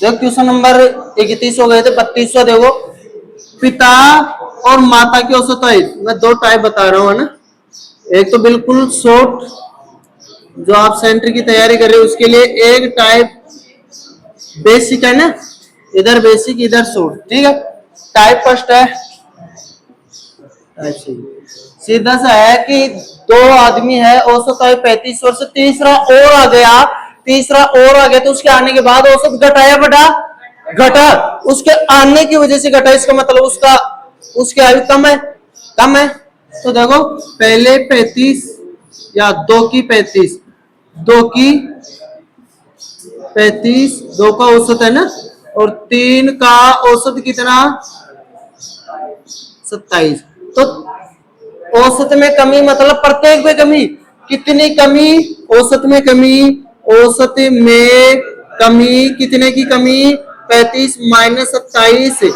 देखो question number 31 हो गए थे, 32वां देखो, पिता और माता की औसत आयु। मैं दो टाइप बता रहा हूँ, है ना। एक तो बिल्कुल शॉर्ट, जो आप सेंटर की तैयारी कर रहे हो उसके लिए एक टाइप बेसिक है ना, इधर बेसिक इधर शॉर्ट, ठीक है। टाइप फर्स्ट है ऐसे, सीधा सा है कि दो आदमी है, औसत आयु 35 वर्ष, तीसरा और आ गया, तीसरा और आ गया तो उसके आने के बाद औसत घटा या बढ़ा, घटा, उसके आने की वजह से घटा, इसका मतलब उसका उसकी आयु कम है, कम है। तो देखो पहले 35 या 2 की 35, 2 की 35, 2 का औसत है ना, और 3 का औसत कितना, 27। तो औसत में कमी मतलब प्रत्येक में कमी, कितनी कमी, औसत में कमी, औसत में कमी, कितने की कमी, 35 माइनस 27,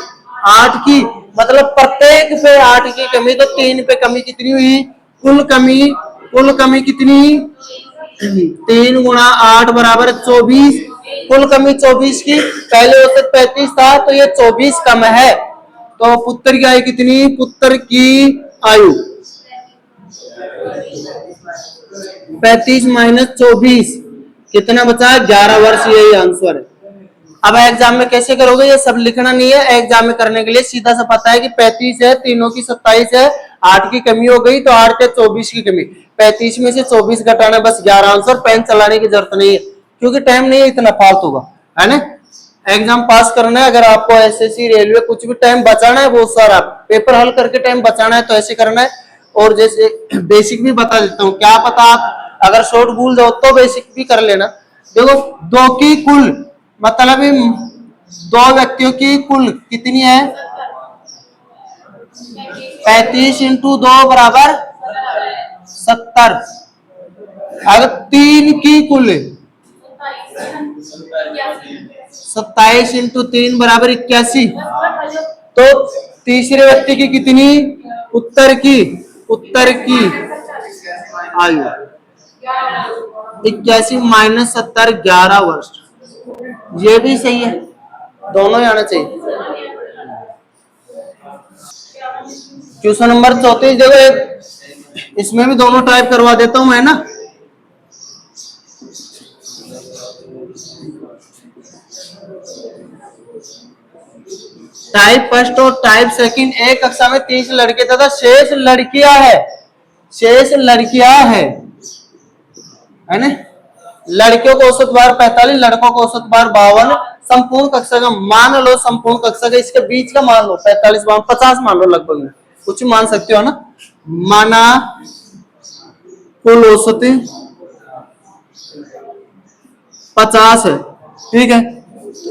8 की, मतलब प्रत्येक पे 8 की कमी, तो 3 पे कमी कितनी हुई, कुल कमी, कुल कमी कितनी, 3 गुणा 8 बराबर 24, कुल कमी 24 की, पहले औसत 35 था तो ये 24 कम है, तो पुत्र की आयु कितनी, पुत्र की आयु 35 माइनस 24 कितना बचा, 11 वर्ष, यही आंसर है। अब एग्जाम में कैसे करोगे, ये सब लिखना नहीं है, एग्जाम में करने के लिए सीधा सा पता है कि 35 है, तीनों की 27 है, 8 की कमी हो गई तो 8 के 24 की कमी, 35 में से 24 घटाना, बस 11 आंसर। पेन चलाने की जरूरत नहीं है क्योंकि टाइम नहीं है इतना फालतू का, है ना। एग्जाम पास करना है, अगर आपको एसएससी रेलवे कुछ भी टाइम बचाना है, बहुत सारा पेपर हल करके टाइम बचाना है तो ऐसे करना है। और जैसे बेसिक भी बता देता हूँ, क्या पता आप अगर शॉर्ट भूल जाओ तो बेसिक भी कर लेना। देखो 2 की कुल मतलब 2 व्यक्तियों की कुल कितनी है, 35 इंटू 2 बराबर 70। अगर 3 की कुल 27 इंटू 3 बराबर 81, तो तीसरे व्यक्ति की कितनी, उत्तर की आयु 81 माइनस 70, 11 वर्ष। ये भी सही है, दोनों ही आना चाहिए। क्वेश्चन नंबर 34 देखो, एक इसमें भी दोनों टाइप करवा देता हूं मैं ना। टाइप फर्स्ट और टाइप सेकंड, एक कक्षा में 30 लड़के तथा शेष लड़कियां है, शेष लड़कियां है ना। लड़कियों को औसत बार 45, लड़कों को औसत बार 52, संपूर्ण कक्षा का मान लो, संपूर्ण कक्षा का इसके बीच का मान लो, 45 52 50 मान लो, लगभग कुछ मान सकते हो ना। माना कुल औसत 50 है, ठीक है,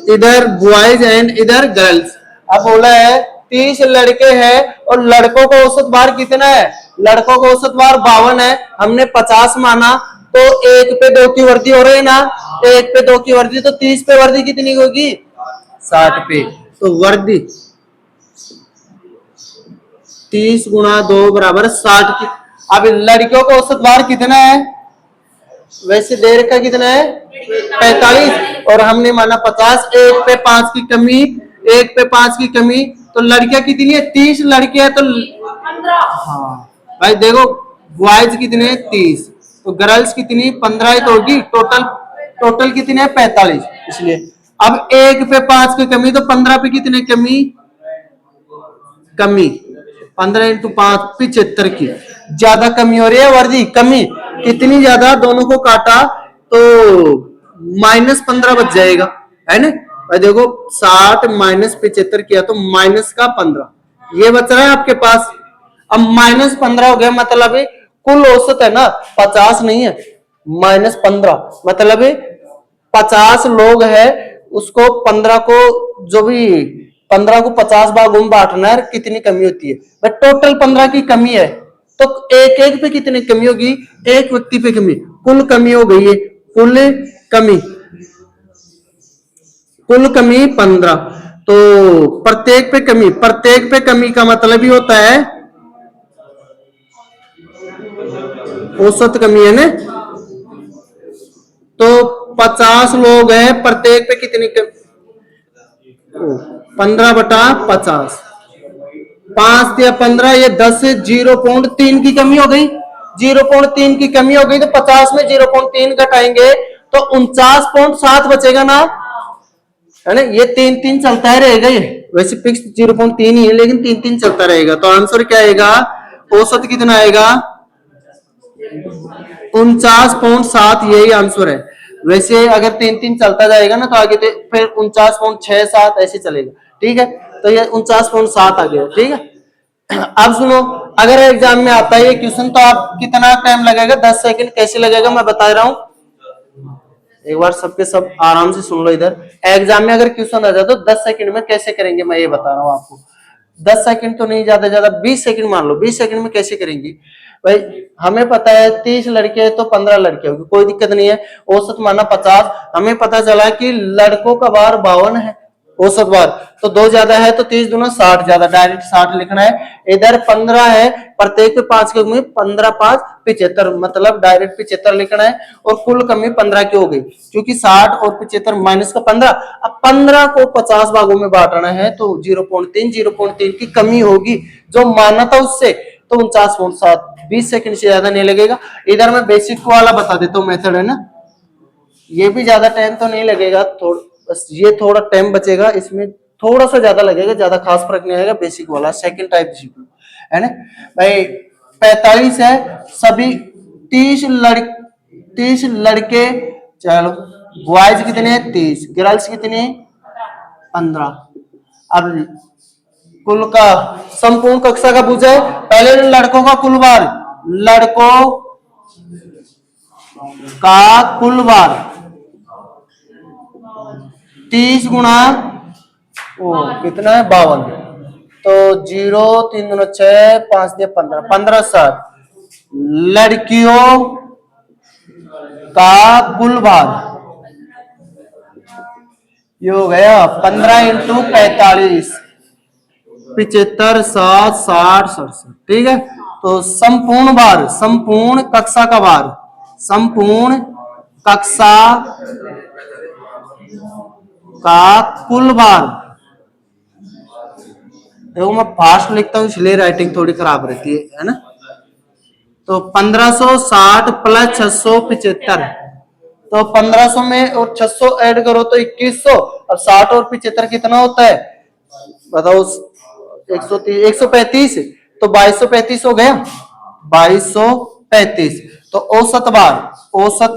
इधर बॉयज एंड इधर गर्ल्स। अब बोला है 30 लड़के हैं और लड़कों को औसत बार कितना है, लड़कों को औसत बार 52 है, हमने 50 माना, तो 1 पे 2 की वर्दी हो रही है ना, 1 पे 2 की वर्दी, तो 30 पे वर्दी कितनी होगी, 60 पे, तो वर्दी 30 गुणा 2 बराबर 60 की। अब लड़कियों का औसत बार कितना है, वैसे देर का कितना है 45 और हमने माना 50, 1 पे 5 की कमी, 1 पे 5 की कमी, तो लड़कियां कितनी है, 30 लड़कियां, तो हाँ भाई देखो, बॉयज कितने 30, तो गर्ल्स कितनी 15 तो होगी, टोटल टोटल कितने है 45, इसलिए अब 1 पे 5 की कमी, तो 15 पे कितने कमी, कमी 15 इंटू 5 75 की, ज्यादा कमी हो रही है वर्दी, कमी कितनी ज्यादा, दोनों को काटा तो -15 बच जाएगा, है ना। और देखो 60 माइनस 75 किया तो माइनस का 15, ये बच रहा है आपके पास। अब -15 हो गया, मतलब कुल औसत है ना 50 नहीं है, -15 मतलब 50 लोग है, उसको 15 को, जो भी 15 को 50 भागों में बांटना है, कितनी कमी होती है, बट टोटल 15 की कमी है, तो एक एक पे कितनी कमी होगी, एक व्यक्ति पे कमी, कुल कमी हो गई है, कुल कमी, कुल कमी 15, तो प्रत्येक पे कमी, प्रत्येक पे कमी का मतलब ही होता है औसत कमी, है ना। तो 50 लोग हैं, प्रत्येक पे कितनी कमी, 15/50, 5 या 15, ये 10 से 0.3 की कमी हो गई, 0.3 की कमी हो गई, तो 50 में 0.3 घटाएंगे तो 49.7 बचेगा ना, है ना। ये 3-3 चलता ही रहेगा, ये वैसे फिक्स 0.3 ही है, लेकिन 3-3 चलता रहेगा। तो आंसर क्या आएगा, औसत कितना आएगा, 49.7, यही आंसर है। वैसे अगर 3-3 चलता जाएगा ना तो आगे तो फिर 49.67 ऐसे चलेगा, ठीक है। तो ये 49.7 आ गया, ठीक है। अब सुनो, अगर एग्जाम में आता है ये क्वेश्चन तो आप कितना टाइम लगेगा, 10 सेकंड कैसे लगेगा मैं बता रहा हूं, एक बार सबके सब आराम से सुन लो। इधर एग्जाम में अगर क्वेश्चन आ जाए तो 10 सेकंड में कैसे करेंगे मैं ये बता रहा हूं आपको। 10 सेकंड तो नहीं, ज्यादा ज्यादा 20 सेकंड मान लो। 20 सेकंड में कैसे करेंगे भाई, हमें पता है 30 लड़के हैं तो 15 लड़के होंगे, कोई दिक्कत नहीं है। औसत माना 50, हमें पता चला कि लड़कों का बार 52 है औसत बार, तो 2 ज्यादा है तो 30 दूना 60, ज्यादा डायरेक्ट 60 लिखना है। इधर 15 है, प्रत्येक पे 5 की कमी, 15×5 75, मतलब डायरेक्ट 75 लिखना है। और कुल कमी 15 की हो गई, क्योंकि 60 और 75 माइनस का 15। अब 15 को 50 भागों में बांटना है तो 0.3 की कमी होगी जो माना था उससे, तो 49.7। 20 सेकंड से ज्यादा नहीं लगेगा। इधर मैं बेसिक वाला बता देता हूँ मेथड, है ना, ये भी ज्यादा टाइम तो नहीं लगेगा, बस ये थोड़ा टाइम बचेगा, इसमें थोड़ा सा ज्यादा लगेगा, ज्यादा खास फर्क नहीं आएगा। बेसिक वाला सेकंड टाइप जीपीयू, है ना भाई। 45 है, सभी 30 लड़के, चलो बॉयज कितने, 30, गर्ल्स कितने, 15। अब कुल का संपूर्ण कक्षा का पूछा है, पहले लड़कों का कुल बार, लड़कों का कुल बार 30 गुणा कितना है, 52, तो 0 3 दूना 6, 5 दिया 15, 15×7। लड़कियों का कुल भार, ये हो गया 15 × 45, 75, 7, 60, 67, ठीक है। तो संपूर्ण भार, संपूर्ण कक्षा का भार, संपूर्ण कक्षा का कुल भार, देखो मैं फास्ट लिखता हूँ इसलिए राइटिंग थोड़ी खराब रहती है ना। तो 1560 प्लस 675, तो 1500 में और 600 ऐड करो तो 2100। अब 60 और 75 कितना होता है बताओ, 130, 135, तो 2235 हो गया, 2235। तो औसत भार, औसत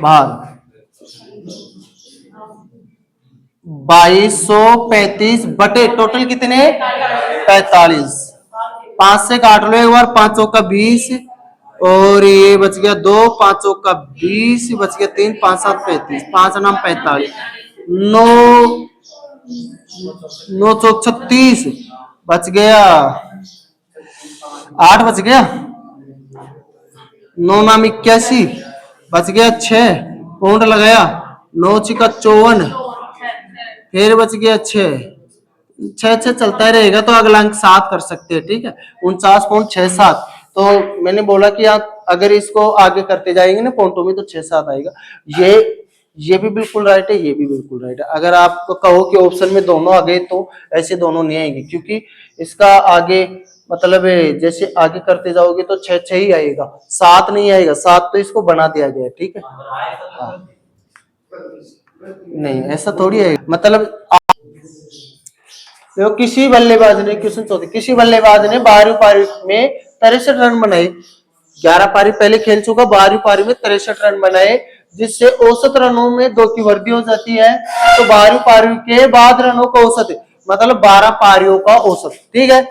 भार 2235 बटे टोटल कितने, 45। 5 से काट लो एक बार, 5 का 20, और ये बच गया 2, 5 का 20, बच गया 3, 5 7 35, 5 नाम 45, 9 9 चौक 36, बच गया 8, बच गया 9 नाम 81, बच गया 6, पौंड लगाया 9 छिका 54, फिर बच गया 6, 6 चलता ही रहेगा, तो अगला अंक 7 कर सकते हैं, ठीक है। 49.67। तो मैंने बोला कि आप अगर इसको आगे करते जाएंगे ना पॉइंटों में तो 6-7 आएगा। ये भी बिल्कुल राइट है, ये भी बिल्कुल राइट है। अगर आपको कहो कि ऑप्शन में दोनों आ गए तो ऐसे दोनों नहीं आएंगे, क्योंकि इसका आगे मतलब जैसे आगे करते जाओगे तो 6 ही आएगा, 7 नहीं आएगा। 7 तो इसको बना दिया गया, ठीक है। हाँ। नहीं ऐसा थोड़ी है, मतलब देखो किसी बल्लेबाज ने, क्वेश्चन 34, किसी बल्लेबाज ने 12वीं पारी में 63 रन बनाए, 11 पारी पहले खेल चुका, 12वीं पारी में 63 रन बनाए, जिससे औसत रनों में 2 की वृद्धि हो जाती है। तो 12वीं पारी के बाद रनों का औसत, मतलब 12 पारियों का औसत, ठीक है।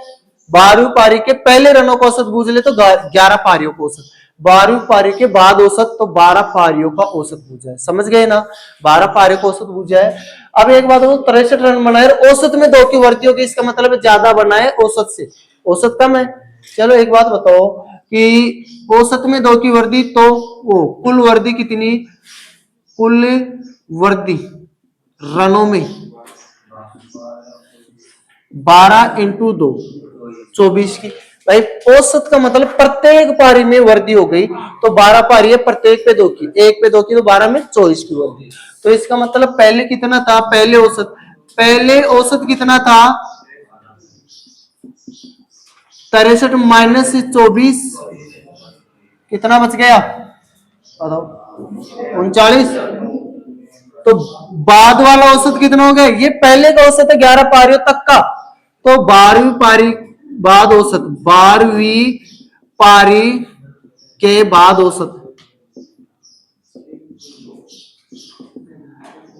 12वीं पारी के पहले रनों का औसत पूछ ले तो 11 पारियों का औसत, 12वीं पारी के बाद औसत तो 12 पारियों का औसत पूछा है, समझ गए ना। 12 पारियों का औसत पूछा है। अब एक बात, 63 रन बनाए, औसत में 2 की वृद्धि होगी, इसका मतलब ज्यादा बनाए औसत से, औसत कम है। चलो एक बात बताओ कि औसत में 2 की वृद्धि, तो वो कुल वृद्धि कितनी, कुल वृद्धि रनों में 12 × 2 24 की। भाई औसत का मतलब प्रत्येक पारी में वृद्धि हो गई, तो 12 पारी है, प्रत्येक पे 2 की, एक पे 2 की, तो 12 में 24 की वृद्धि। तो इसका मतलब पहले कितना था, पहले औसत पहले औसत कितना था 63 माइनस 24 कितना बच गया बताओ 39। तो बाद वाला औसत कितना हो गया ये पहले का औसत है 11 पारियों तक का तो 12वीं पारी बाद औसत 12वीं पारी के बाद औसत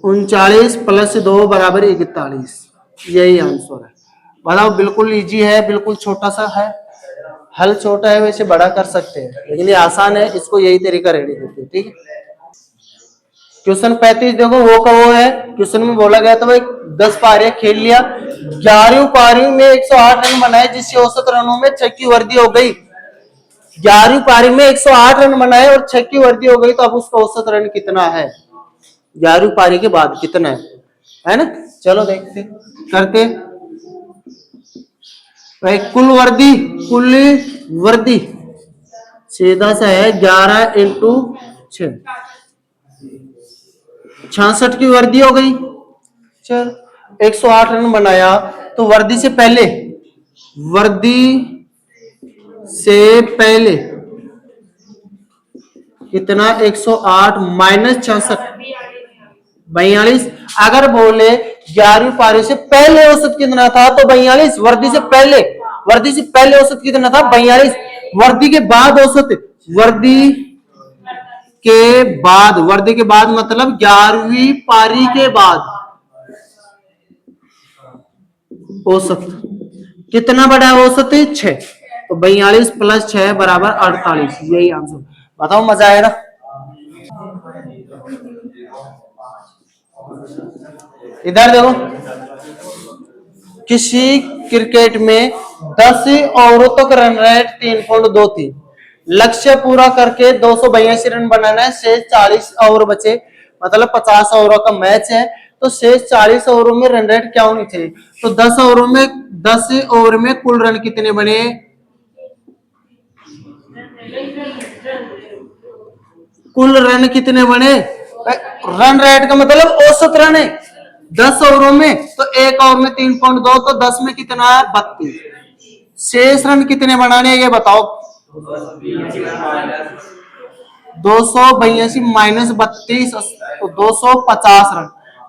39 प्लस 2 बराबर 41 यही आंसर है। बताओ बिल्कुल इजी है बिल्कुल छोटा सा है हल छोटा है वैसे बड़ा कर सकते हैं लेकिन ये आसान है इसको यही तरीका रेडी करते हैं ठीक है। क्वेश्चन 35 देखो वो का वो है क्वेश्चन में बोला गया था भाई 10 पारियां खेल लिया 11वीं पारी में 108 रन बनाए जिससे औसत रनों में 6 की वृद्धि हो गई 11वीं पारी में 108 रन बनाए और 6 की वृद्धि हो गई तो अब उसका औसत रन कितना है 11वीं पारी के बाद कितना है ना चलो देखते करते भाई कुल वर्दी सीधा सा है 11 इंटू 6 66 की वर्दी हो गई चल 108 रन बनाया तो वर्दी से पहले कितना 108 माइनस 66 42 अगर बोले 11वीं पारी से पहले औसत कितना था तो 42 वर्दी से पहले औसत कितना था 42 वर्दी के बाद औसत वर्दी के बाद मतलब 11वीं पारी के बाद औसत कितना बड़ा औसत है 6 तो 42 प्लस 6 बराबर 48 यही आंसर बताओ मजा आया ना। इधर देखो किसी क्रिकेट में 10 ओवरों तक रन रेट 3.23 लक्ष्य पूरा करके 282 रन बनाना है शेष 40 ओवर बचे मतलब 50 ओवरों का मैच है तो शेष 40 ओवरों में रन रेट क्या होनी चाहिए तो 10 ओवर में कुल रन कितने बने रन रेट का मतलब औसत रन है 10 ओवरों में तो एक ओवर में 3.2 तो 10 में कितना है 32 शेष रन कितने बनाने ये बताओ 282 माइनस 32 तो 250 रन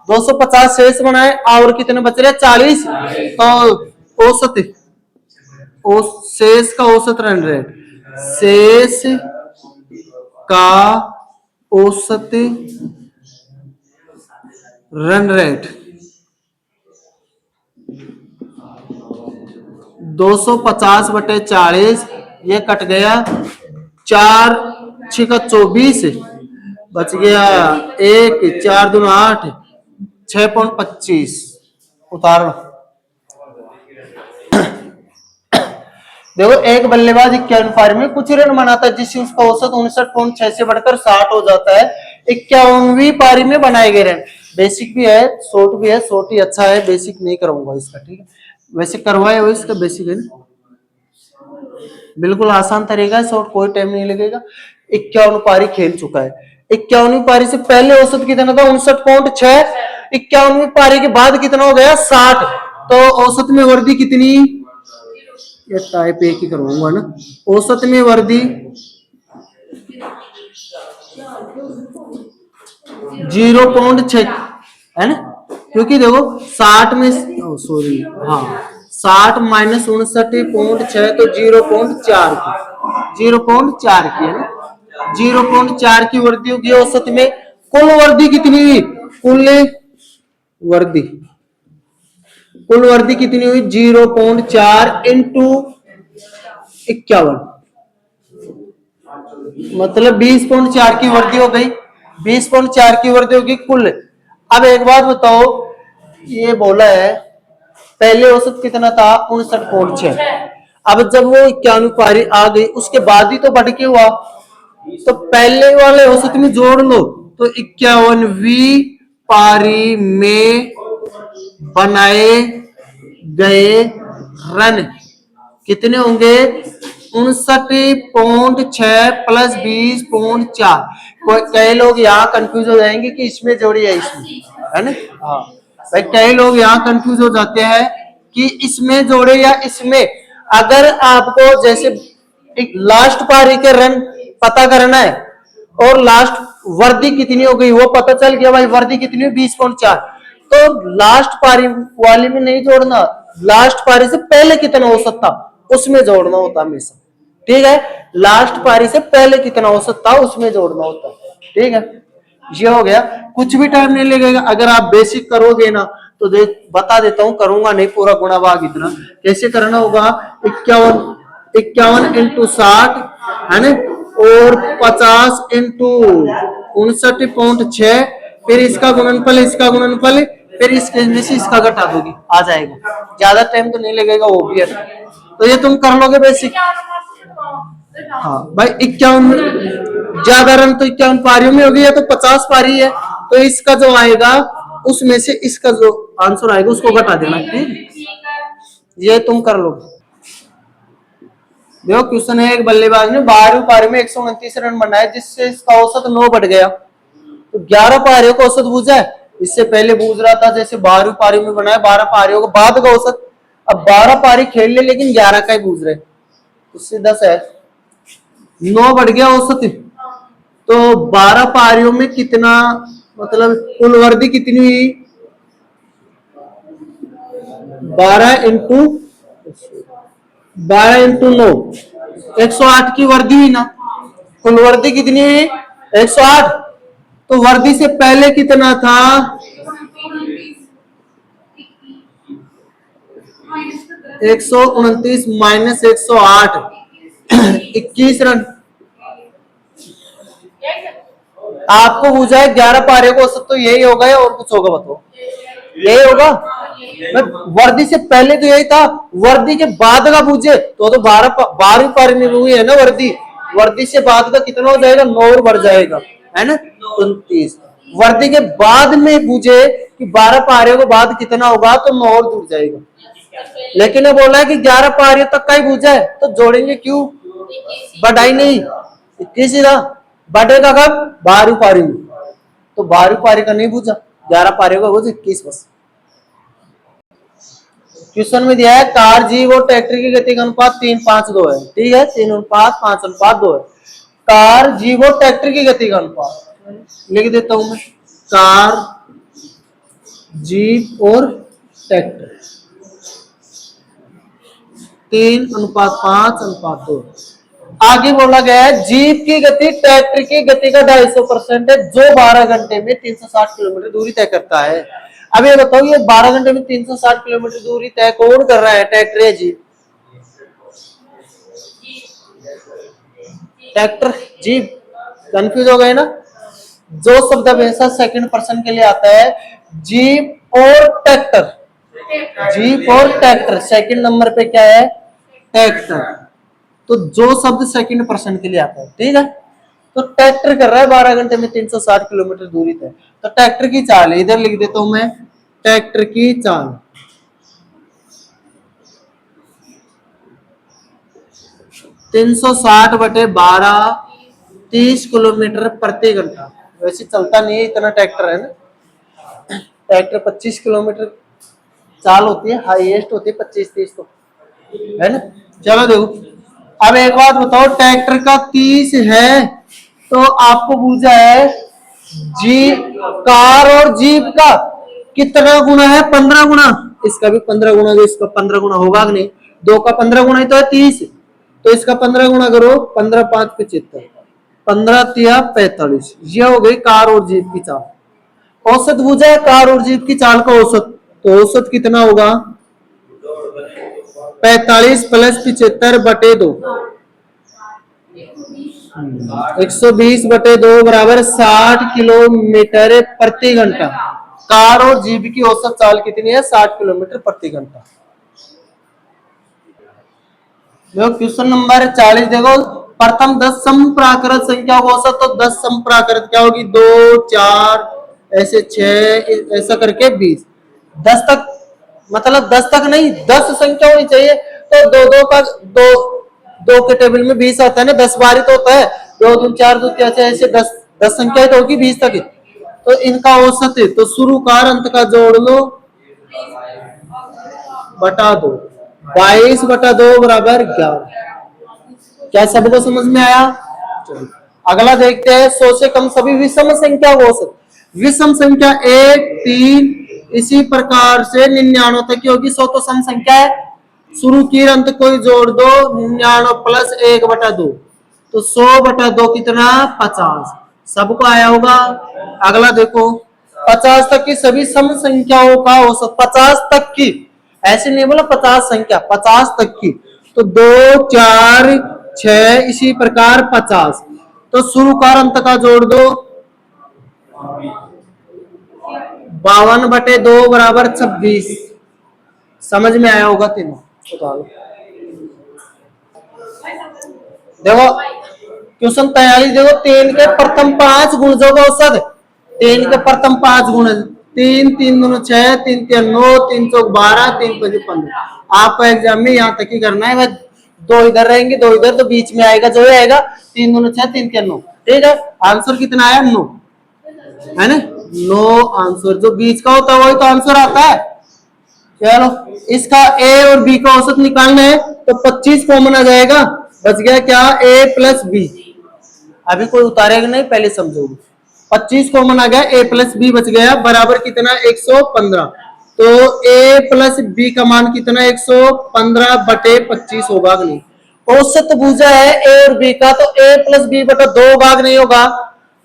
250 शेष बनाए और कितने बच रहे 40 तो शेष का औसत रन रेट शेष का औसत रन रेट 250 बटे 40 ये कट गया 4 6 24 बच गया 1 4 2 8 6.25 उतार लो देखो एक बल्लेबाज 51 पारी में कुछ रन बनाता है जिससे उसका औसत 59.6 से बढ़कर 60 हो जाता है 51वीं पारी में बनाए गए रन बेसिक भी है शॉर्ट ही अच्छा है बेसिक नहीं कराऊंगा इसका ठीक है वैसे करवाए हो इसका बेसिक है ना बिल्कुल आसान तरीका है शॉर्ट कोई टाइम नहीं लगेगा 51 पारी खेल चुका है 51वीं पारी से पहले औसत कितना था 59.6 51वीं पारी के बाद कितना हो गया 60 तो औसत में वर्दी कितनी ये टाइप एक ही करवाऊंगा ना औसत में वर्दी 0.6 है ना क्योंकि देखो 60 में सॉरी हाँ 60 माइनस 59.6 तो 0.4 की है ना 0.4 की वर्दी होगी औसत में कुल वर्दी कितनी हुई कुल वर्दी कितनी हुई 0.4 इंटू 51 मतलब 20.4 की वर्दी हो गई 20.4 की वर्दी होगी कुल। अब एक बात बताओ ये बोला है पहले औसत कितना था 59.6 अब जब वो 51 पारी आ गई उसके बाद ही तो बढ़ के हुआ तो पहले वाले औसत में जोड़ लो तो 51वीं पारी में बनाए गए रन कितने होंगे 59.6 प्लस 20.4 कई लोग यहाँ कंफ्यूज हो जाएंगे कि इसमें जोड़ी है इसमें है ना हाँ भाई कई लोग यहाँ कंफ्यूज हो जाते हैं कि इसमें जोड़े या इसमें। अगर आपको जैसे एक लास्ट पारी के रन पता करना है और लास्ट वर्दी कितनी हो गई वो पता चल गया, भाई वर्दी कितनी है 20.4, तो लास्ट पारी वाली में नहीं जोड़ना, लास्ट पारी से पहले कितना औसत था उसमें जोड़ना होता हमेशा। ठीक है, लास्ट पारी से पहले कितना औसत था उसमें जोड़ना होता है। ठीक है, ये हो गया। कुछ भी टाइम नहीं लगेगा अगर आप बेसिक करोगे ना, तो देख बता देता हूं, करूंगा नहीं पूरा गुणा भाग इतना। कैसे करना होगा, 51 इंटू 60 है ना, और 50 इंटू 59.6, फिर इसका गुणनफल, फिर इसके में से इसका घटा दोगे, आ जाएगा। ज्यादा टाइम तो नहीं लगेगा वो भी है, तो ये तुम कर लोगे बेसिक। हाँ भाई 51 ज्यादा रन तो 51 पारियों में होगी, या तो 50 पारी है तो इसका जो आएगा उसमें से इसका जो आंसर आएगा उसको घटा देना। ठीक, ये तुम कर लोगे। देखो क्वेश्चन है, एक बल्लेबाज ने 12वीं पारी में 129 रन बनाए जिससे इसका औसत 9 बढ़ गया, तो 11 पारियों का औसत पूछा है। इससे पहले पूछ रहा था जैसे 12वीं पारी में बनाया 12 पारियों के बाद का औसत, अब 12 पारी खेल ले लेकिन 11 का ही पूछ रहे, उससे 10 है, 9 बढ़ गया औसत। तो 12 पारियों में कितना, मतलब कुल वर्दी कितनी हुई, 12 इंटू 9, 108 की वर्दी हुई ना। कुल वर्दी कितनी हुई 108, तो वर्दी से पहले कितना था, 129 माइनस 108, 21 रन। आपको पूछा है 11 पारियों को औसत, तो यही होगा या और कुछ होगा बताओ, यही होगा। वर्दी से पहले तो यही था, वर्दी के बाद का पूछे तो 12वीं पारी में हुई है ना वर्दी, वर्दी से बाद का कितना हो जाएगा, 9 और बढ़ जाएगा है ना 29। वर्दी के बाद में पूछे कि 12 पारियों के बाद कितना होगा, तो 9 और जुड़ जाएगा। लेकिन ये बोला है कि 11 पारियों तक का ही पूछा है, तो जोड़ेंगे क्यों, बढ़ाई नहीं, 21 ही था, बढ़ेगा कब 12वीं पारी में, तो 12वीं पारी का नहीं पूछा, 11 पारियों का पूछा 21 बस। क्वेश्चन में दिया है कार जीप और ट्रैक्टर की गति का अनुपात 3:5:2 है। ठीक है, 3:5:5:2 है। कार जीप और ट्रैक्टर की गति का अनुपात लिख देता हूं मैं, कार जीप और ट्रैक्टर 3:5:2। आगे बोला गया है जीप की गति ट्रैक्टर की गति का 250% है, जो 12 घंटे में 360 किलोमीटर दूरी तय करता है। अब ये बताओ, ये 12 घंटे में 360 किलोमीटर दूरी तय कौन कर रहा है, ट्रैक्टर या जीप, ट्रैक्टर जीप, कंफ्यूज हो गए ना। जो शब्द हमेशा सेकंड पर्सन के लिए आता है, जीप और ट्रैक्टर, जीप और ट्रैक्टर, सेकंड नंबर पे क्या है, ट्रैक्टर, तो जो शब्द सेकंड पर्सन के लिए आता है। ठीक है, तो ट्रैक्टर कर रहा है 12 घंटे में 360 किलोमीटर दूरी तय, तो ट्रैक्टर की चाल है, इधर लिख देता हूं मैं, ट्रैक्टर की चाल 360/12 30 किलोमीटर प्रति घंटा। वैसे चलता नहीं है इतना ट्रैक्टर है ना, ट्रैक्टर 25 किलोमीटर चाल होती है, हाईएस्ट होती है 25-30 तो है ना। चलो देखो, अब एक बात बताओ, ट्रैक्टर का 30 है तो आपको पूछा है जीप, कार और जीप का कितना गुना है, 15 गुना, इसका भी 15 गुना, जो इसका 15 गुना होगा कि नहीं, 2 का 15 गुना ही तो है 30, तो इसका 15 गुना करो, 15×5 = 75, 15×3 = 45। ये हो गई कार और जीप की चाल। औसत पूछा है कार और जीप की चाल का औसत, तो औसत कितना होगा, 45 + 75/2, 120/2 बराबर 60 किलोमीटर प्रति घंटा। कार और जीप की औसत चाल कितनी है, 60 किलोमीटर प्रति घंटा। देखो क्वेश्चन नंबर 40 देखो, प्रथम 10 समप्राकृत संख्या का औसत, तो 10 समप्राकृत क्या होगी, 2 4 ऐसे 6 ऐसा करके 20, 10 तक, मतलब 10 तक नहीं 10 संख्या होनी चाहिए, तो 2 के टेबल में 20 आता है ना, 10 बारी तो होता है, 2 2 4 2 ऐसे 10 संख्या तो होगी 20 तक, तो इनका औसत है, तो शुरू का और अंत का जोड़ लो बटा 2, 22 बटा 2 बराबर 11। क्या सबको समझ में आया? चलो अगला देखते हैं, 100 से कम सभी विषम संख्या का औसत। विषम संख्या 1, 3 इसी प्रकार से 99 तक की होगी। 100 तो सम संख्या है, शुरू की अंत कोई जोड़ दो, 99 प्लस 1 बटा 2, तो 100 बटा 2 कितना? 50। सबको आया होगा। अगला देखो, 50 तक की सभी सम संख्याओं का औसत। 50 तक की, ऐसे नहीं बोला 50 संख्या, 50 तक की, तो 2, 4, 6 इसी प्रकार 50, तो शुरू का अंत का जोड़ दो, 52 बटे 2 बराबर 26। समझ में आया होगा तीनों? देखो क्वेश्चन 43, देखो 3 के प्रथम 5 गुणजों का औसत। 3 के प्रथम 5 गुण, 3, 3 दूनी 6, 3 3 9, 3 चौक 12, 3 5 15। आपको एग्जाम में यहाँ तक ही करना है, दो इधर रहेंगे, दो इधर, तो बीच में आएगा जो आएगा 3 दूनी 6, 3 3 9। ठीक है, आंसर कितना आया? 9 है ना? 9 आंसर, जो बीच का होता है वही तो आंसर आता है। चलो इसका ए और बी का औसत निकालना है, तो 25 कॉमन आ जाएगा, बच गया क्या? ए प्लस बी। अभी कोई उतारेगा नहीं, पहले समझोगे। 25 कॉमन आ गया, ए प्लस बी बच गया, बराबर कितना? 115। तो ए प्लस बी का मान कितना? 115 बटे 25 होगा कि नहीं? औसत भुजा है ए और बी का, तो ए प्लस बी बटा 2 भाग नहीं होगा,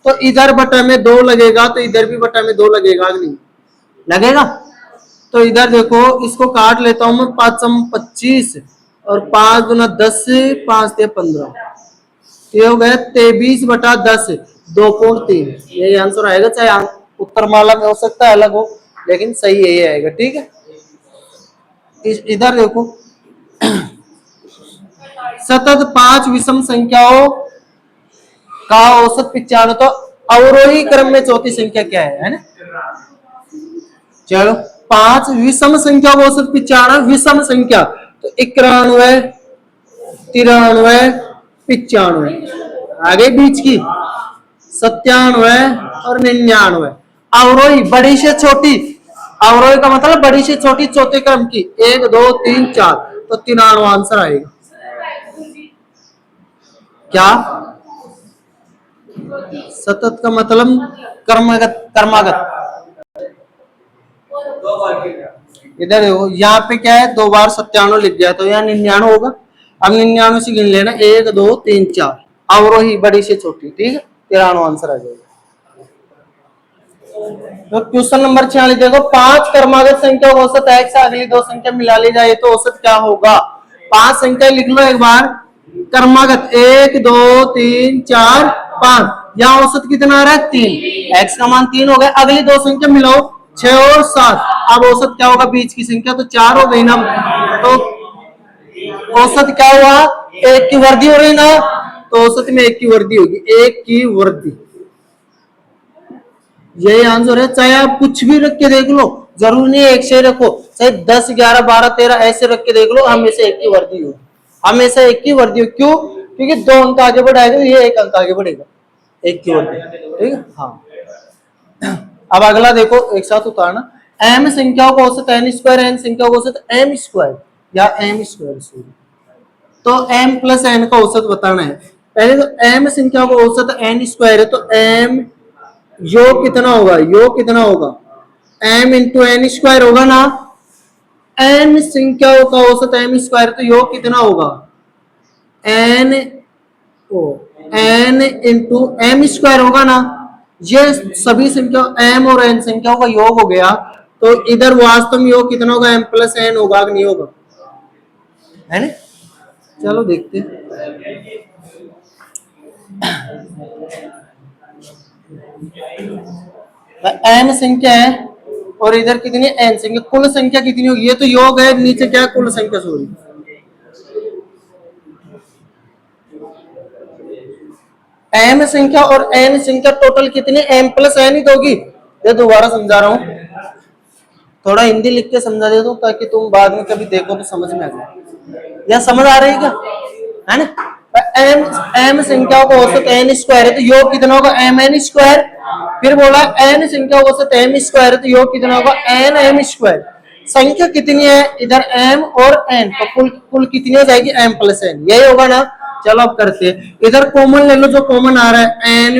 तो इधर बटा में 2 लगेगा, तो इधर भी बटा में 2 लगेगा कि नहीं? लगेगा। तो इधर देखो, इसको काट लेता हूं मैं, 5 25 और 5 गुना 10, 5 ते 15, ये हो गया 23 बटा 10, 2.3। यही आंसर आएगा, चाहे उत्तर माला में हो सकता है अलग हो, लेकिन सही यही आएगा। ठीक है, इधर देखो, सतत 5 विषम संख्याओं का औसत 95, तो अवरोही क्रम में चौथी संख्या क्या है ना? चलो 5 विषम संख्या का औसत 95, विषम संख्या तो 91, 93, 95, आगे बीच की 97 और 99। अवरोही बड़ी से छोटी, अवरोही का मतलब बड़ी से छोटी चौथे क्रम की, 1 2 3 4, तो 93 आंसर आएगा। क्या? सतत का मतलब क्रमागत, क्रमागत। इधर देखो, यहाँ पे क्या है, 2 बार 97 लिख गया, तो यहाँ 99 होगा। अब 99 से गिन लेना, 1 2 3 4, अवरोही बड़ी से छोटी। ठीक है, 93 आंसर आ जाएगा। तो क्वेश्चन नंबर 46 देखो, 5 क्रमागत संख्या का औसत x से अगली 2 संख्या मिला ली जाए तो औसत क्या होगा? 5 संख्या लिख लो एक बार, क्रमागत 1 2 3 4 5, यहाँ औसत कितना आ रहा है? 3, x का मान 3 हो गया। अगली 2 संख्या मिलाओ, 6 और 7, अब औसत क्या होगा? बीच की संख्या तो 4 हो गई ना, तो औसत क्या हुआ? 1 की वृद्धि हो रही ना, तो औसत में 1 की वृद्धि होगी, 1 की वृद्धि। यही आंसर है, चाहे आप कुछ भी रख के देख लो, जरूरी नहीं 1 से रखो, चाहे 10 11 12 13 ऐसे रख के देख लो, हमेशा 1 की वृद्धि हो, हमेशा 1 की वृद्धि हो। क्यों? क्योंकि 2 अंक आगे बढ़ाएगा, ये 1 अंक आगे बढ़ेगा, 1 की वृद्धि। ठीक है, हाँ। अब अगला देखो, एक साथ उतारना, m संख्याओं का औसत n स्क्वायर, n संख्याओं का औसत m स्क्वायर या m स्क्वायर, तो m प्लस n का औसत बताना है। पहले तो m संख्याओं का औसत n स्क्वायर है, तो m योग कितना होगा? योग कितना होगा? m इंटू एन स्क्वायर होगा ना। n संख्याओं का औसत m स्क्वायर, तो योग कितना होगा? n इंटू m स्क्वायर होगा ना। ये सभी संख्या m और n संख्याओं का योग हो गया, तो इधर वास्तव में योग कितना होगा? m प्लस n होगा कि नहीं होगा? है ना? चलो देखते हैं। m संख्या है और इधर कितनी n संख्या, कुल संख्या कितनी होगी? ये तो योग है, नीचे क्या है? कुल संख्या, सॉरी। m संख्या और n संख्या टोटल कितनी? m प्लस n ही दोगी। ये दोबारा समझा रहा हूं, थोड़ा हिंदी लिख के समझा देता हूं ताकि तुम बाद में कभी देखो तो समझ में आ जाए। या समझ आ रही है क्या? है ना? m संख्याओं का औसत n स्क्वायर है, तो योग कितना होगा? m n square. फिर बोला n संख्या औसत m स्क्वायर, तो योग कितना होगा n m स्क्वायर। संख्या कितनी है इधर m और n, तो कुल कितनी हो जाएगी m प्लस n, यही होगा ना। चलो अब करते हैं, इधर कॉमन ले लो, जो कॉमन आ रहा है m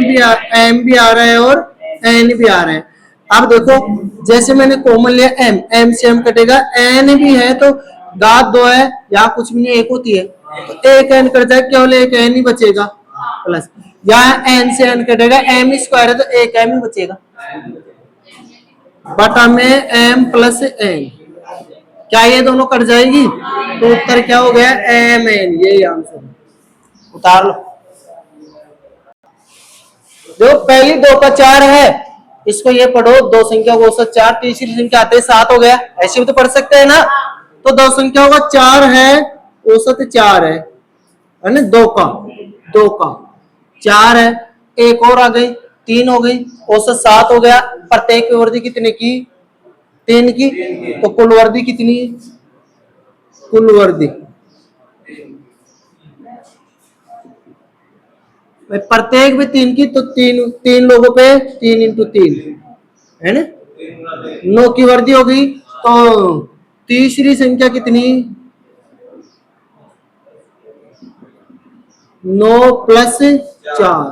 भी आ रहा है और n भी आ रहा है। अब देखो जैसे मैंने कॉमन लिया m से m कटेगा, n भी है तो घात 2 है, यहाँ कुछ भी नहीं, एक होती है, तो एक n कट जाएगा, केवल एक n ही बचेगा प्लस, यहाँ n से n कटेगा, m स्क्वायर है तो एक m ही बचेगा बटा में m प्लस n, क्या ये दोनों कट जाएगी, तो उत्तर क्या हो गया m n, यही आंसर उतार लो। जो पहली 2 का 4 है, इसको ये पढ़ो, दो संख्या को औसत 4, तीसरी संख्या आते 7 हो गया, ऐसे भी तो पढ़ सकते हैं ना। तो दो संख्या होगा 4 है, औसत 4 है ना, 2 का 4 है, एक और आ गई 3 हो गई, औसत 7 हो गया, प्रत्येक की वर्दी कितने की 3 की, तो कुल वर्दी कितनी, कुल वर्दी प्रत्येक भी 3 की, तो तीन लोगों पे 3 इंटू 3 है ना, 9 की वर्दी हो गई। तो तीसरी संख्या कितनी, 9 प्लस 4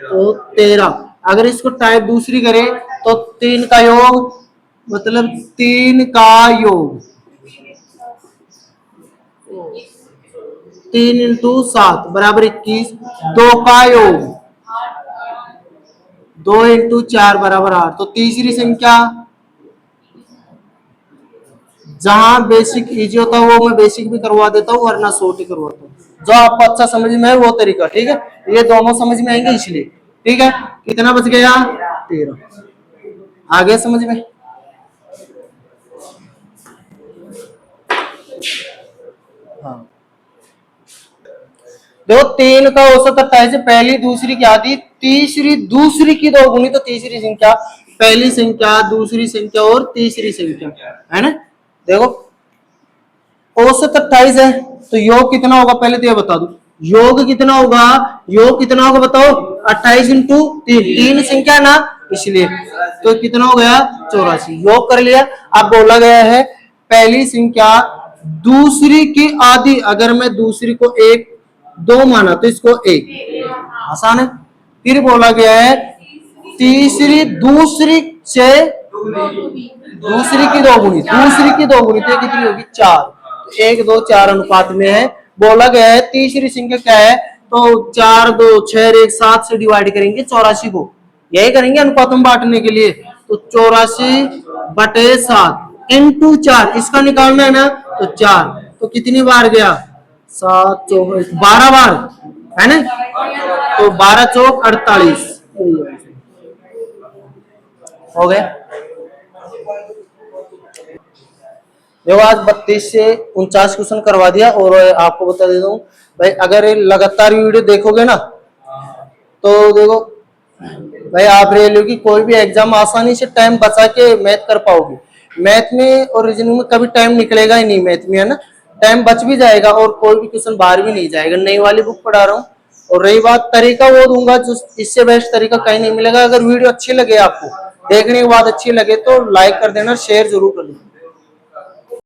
तो 13। अगर इसको टाइप दूसरी करें तो 3 का योग मतलब 3 का योग 3 इंटू 7 बराबर 21, 2 का योग 2 इंटू 4 बराबर 8। तो तीसरी संख्या, जहां बेसिक इजी होता है वो मैं बेसिक भी करवा देता हूँ वरना शॉर्ट ही करवाता हूँ, जो आपको अच्छा समझ में है वो तरीका, ठीक है। ये दोनों समझ में आएंगे इसलिए, ठीक है। कितना बच गया 13, आ गया समझ में। हाँ देखो 3 का औसत 28, पहली दूसरी क्या थी, तीसरी दूसरी की 2 गुनी, तो तीसरी संख्या, पहली संख्या दूसरी संख्या और तीसरी संख्या है ना। देखो औसत 28 है तो योग कितना होगा पहले तो ये बता दो, योग कितना होगा, योग कितना होगा बताओ, 28 इंटू 3 संख्या ना, इसलिए तो कितना हो गया 84, योग कर लिया। अब बोला गया है पहली संख्या दूसरी की आधी, अगर मैं दूसरी को 1 2 माना तो इसको 1, आसान है। फिर बोला गया है तीसरी दूसरी से दूसरी की 2 गुनी, दूसरी की 2 गुनी तो कितनी होगी 4, 1 2 4 अनुपात में है। बोला गया है तीसरी संख्या क्या है, तो 4 2 6 1 7 से डिवाइड करेंगे 84 को, यही करेंगे अनुपात में बांटने के लिए, तो 84/7 इंटू 4, इसका निकालना है ना, तो 4 तो कितनी बार गया 7 12 बार है ना, तो 12 चौक 48 हो गया। देखो आज 32 से 49 क्वेश्चन करवा दिया, और आपको बता देता हूँ भाई, अगर लगातार वीडियो देखोगे ना तो देखो भाई आप रेलवे की कोई भी एग्जाम आसानी से टाइम बचा के मैथ कर पाओगे। मैथ में और रीजनिंग में कभी टाइम निकलेगा ही नहीं, मैथ में है ना टाइम बच भी जाएगा और कोई भी क्वेश्चन बाहर भी नहीं जाएगा। नई वाली बुक पढ़ा रहा हूँ, और रही बात तरीका वो दूंगा जो इससे बेस्ट तरीका कहीं नहीं मिलेगा। अगर वीडियो अच्छी लगे, आपको देखने के बाद अच्छी लगे तो लाइक कर देना, शेयर जरूर कर देना।